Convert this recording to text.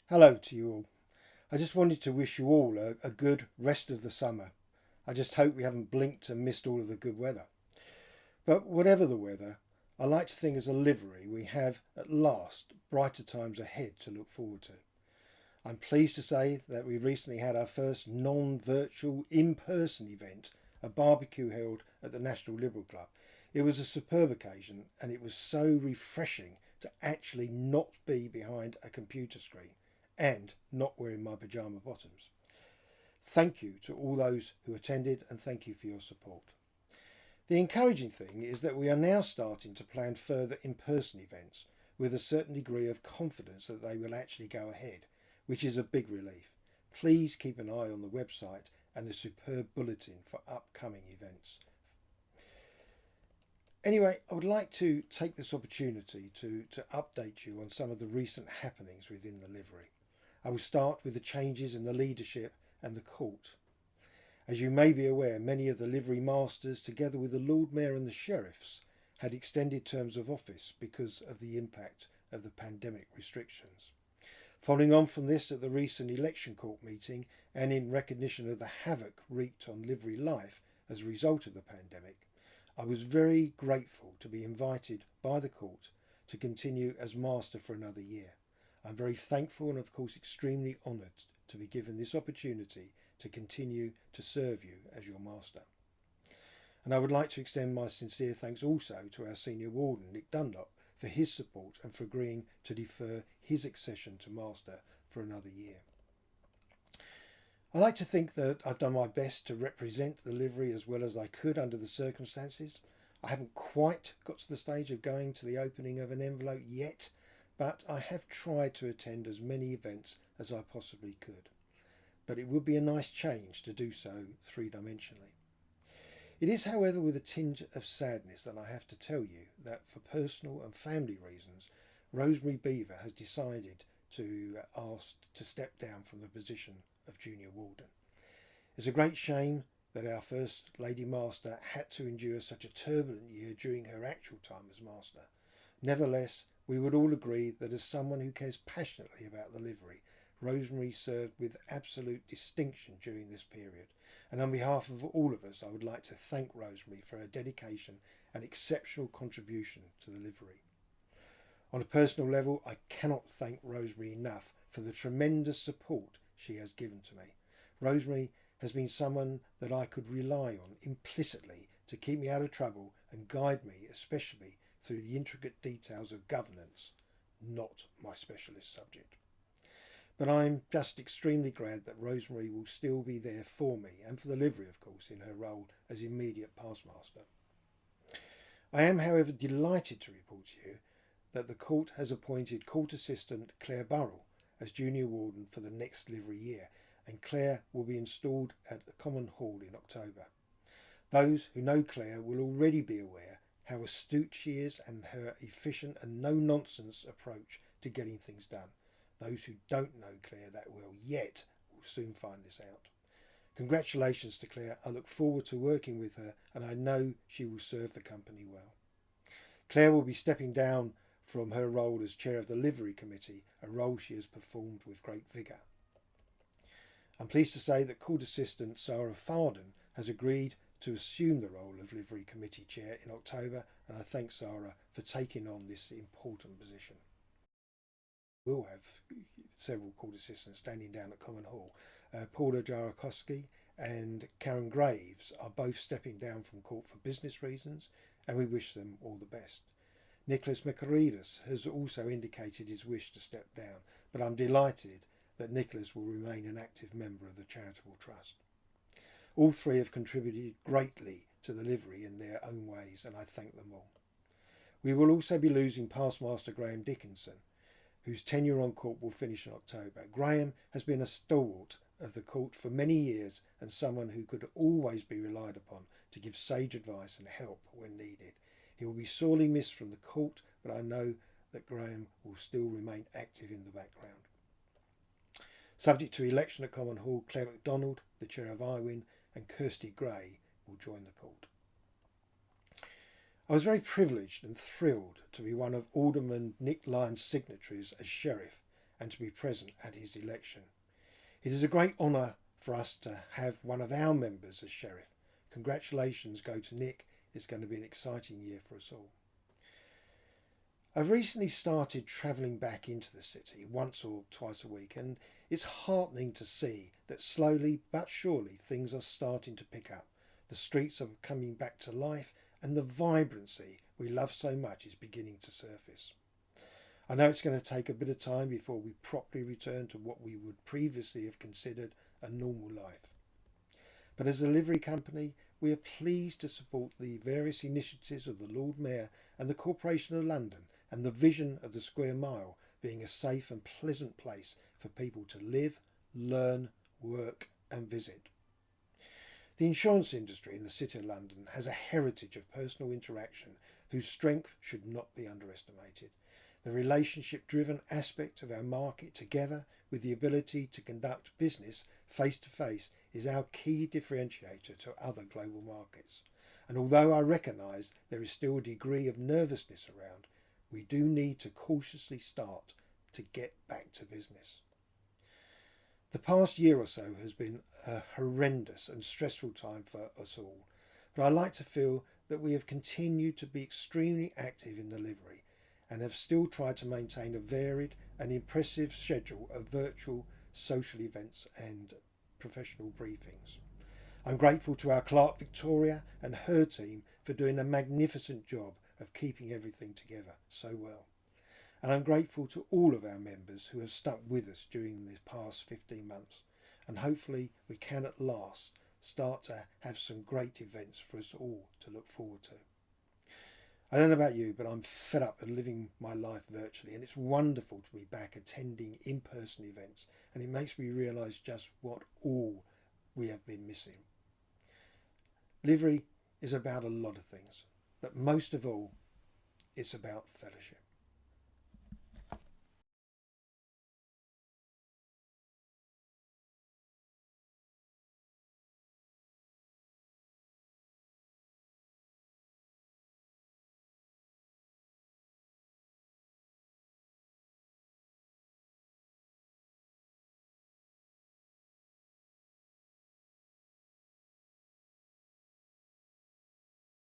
Hello to you all. I just wanted to wish you all a good rest of the summer. I just hope we haven't blinked and missed all of the good weather. But whatever the weather, I like to think as a livery we have at last brighter times ahead to look forward to. I'm pleased to say that we recently had our first non-virtual in-person event, a barbecue held at the National Liberal Club. It was a superb occasion and it was so refreshing to actually not be behind a computer screen and not wearing my pyjama bottoms. Thank you to all those who attended and thank you for your support. The encouraging thing is that we are now starting to plan further in-person events with a certain degree of confidence that they will actually go ahead, which is a big relief. Please keep an eye on the website and the superb bulletin for upcoming events. Anyway, I would like to take this opportunity to update you on some of the recent happenings within the livery. I will start with the changes in the leadership and the court. As you may be aware, many of the livery masters, together with the Lord Mayor and the sheriffs, had extended terms of office because of the impact of the pandemic restrictions. Following on from this, at the recent election court meeting, and in recognition of the havoc wreaked on livery life as a result of the pandemic, I was very grateful to be invited by the court to continue as master for another year. I'm very thankful and of course extremely honoured to be given this opportunity to continue to serve you as your master. And I would like to extend my sincere thanks also to our senior warden, Nick Dunlop, for his support and for agreeing to defer his accession to master for another year. I like to think that I've done my best to represent the livery as well as I could under the circumstances. I haven't quite got to the stage of going to the opening of an envelope yet, but I have tried to attend as many events as I possibly could. But it would be a nice change to do so three-dimensionally. It is, however, with a tinge of sadness that I have to tell you that for personal and family reasons, Rosemary Beaver has decided to ask to step down from the position of junior warden. It's a great shame that our First Lady Master had to endure such a turbulent year during her actual time as master. Nevertheless, we would all agree that as someone who cares passionately about the livery, Rosemary served with absolute distinction during this period. And on behalf of all of us, I would like to thank Rosemary for her dedication and exceptional contribution to the livery. On a personal level, I cannot thank Rosemary enough for the tremendous support she has given to me. Rosemary has been someone that I could rely on implicitly to keep me out of trouble and guide me, especially through the intricate details of governance, not my specialist subject. But I'm just extremely glad that Rosemary will still be there for me and for the livery, of course, in her role as immediate pastmaster. I am, however, delighted to report to you that the court has appointed Court Assistant Claire Burrell as junior warden for the next livery year, and Claire will be installed at the Common Hall in October. Those who know Claire will already be aware how astute she is and her efficient and no-nonsense approach to getting things done. Those who don't know Claire that well yet will soon find this out. Congratulations to Claire. I look forward to working with her and I know she will serve the company well. Claire will be stepping down from her role as chair of the livery committee, a role she has performed with great vigour. I'm pleased to say that Court Assistant Sarah Farden has agreed to assume the role of livery committee chair in October, and I thank Sarah for taking on this important position. We'll have several court assistants standing down at Common Hall. Paula Jarakowski and Karen Graves are both stepping down from court for business reasons, and we wish them all the best. Nicholas Makaridis has also indicated his wish to step down, but I'm delighted that Nicholas will remain an active member of the charitable trust. All three have contributed greatly to the livery in their own ways, and I thank them all. We will also be losing pastmaster Graham Dickinson, whose tenure on court will finish in October. Graham has been a stalwart of the court for many years and someone who could always be relied upon to give sage advice and help when needed. He will be sorely missed from the court, but I know that Graham will still remain active in the background. Subject to election at Common Hall, Claire MacDonald, the chair of IWIN, and Kirsty Gray will join the court. I was very privileged and thrilled to be one of Alderman Nick Lyon's signatories as sheriff and to be present at his election. It is a great honour for us to have one of our members as sheriff. Congratulations go to Nick. It's going to be an exciting year for us all. I've recently started travelling back into the city once or twice a week, and it's heartening to see that slowly but surely things are starting to pick up. The streets are coming back to life, and the vibrancy we love so much is beginning to surface. I know it's going to take a bit of time before we properly return to what we would previously have considered a normal life. But as a livery company, we are pleased to support the various initiatives of the Lord Mayor and the Corporation of London, and the vision of the Square Mile being a safe and pleasant place for people to live, learn, work and visit. The insurance industry in the City of London has a heritage of personal interaction whose strength should not be underestimated. The relationship-driven aspect of our market, together with the ability to conduct business face-to-face, is our key differentiator to other global markets. And although I recognise there is still a degree of nervousness around, we do need to cautiously start to get back to business. The past year or so has been a horrendous and stressful time for us all, but I like to feel that we have continued to be extremely active in the livery and have still tried to maintain a varied and impressive schedule of virtual social events and professional briefings. I'm grateful to our clerk Victoria and her team for doing a magnificent job of keeping everything together so well. And I'm grateful to all of our members who have stuck with us during the past 15 months. And hopefully we can at last start to have some great events for us all to look forward to. I don't know about you, but I'm fed up of living my life virtually, and it's wonderful to be back attending in-person events, and it makes me realise just what all we have been missing. Livery is about a lot of things, but most of all, it's about fellowship.